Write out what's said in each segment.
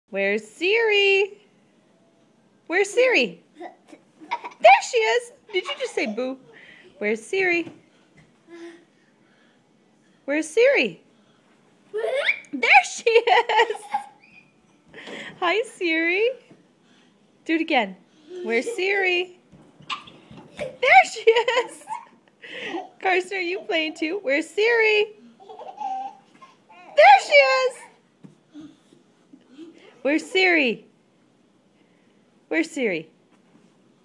Where's Siri? Where's Siri? There she is. Did you just say boo? Where's Siri? Where's Siri? There she is. Hi, Siri. Do it again. Where's Siri? There she is. Carson, are you playing too? Where's Siri? There she is. Where's Siri? Where's Siri?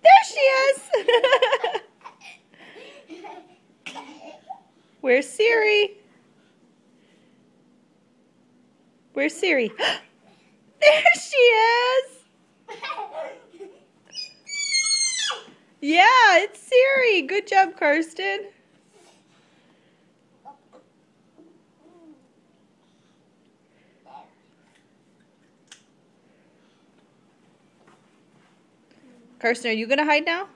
There she is. Where's Siri? Where's Siri? There she is. Yeah, it's Siri. Good job, Karsten. Karsten, are you going to hide now?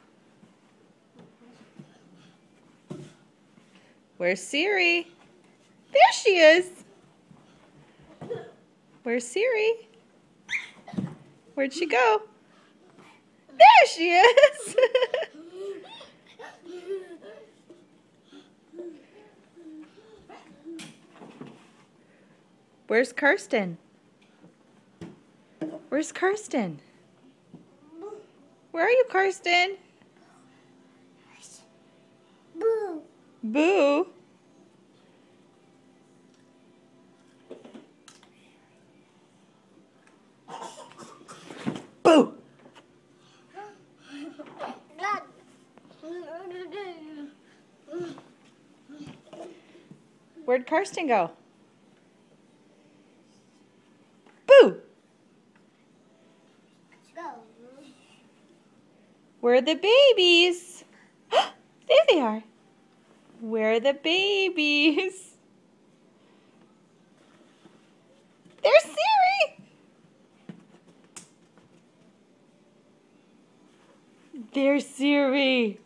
Where's Siri? There she is. Where's Siri? Where'd she go? There she is. Where's Karsten? Where's Karsten? Where are you, Karsten? Boo. Boo. Boo. Where'd Karsten go? Boo. Where are the babies? There they are. Where are the babies? There's Siri. There's Siri.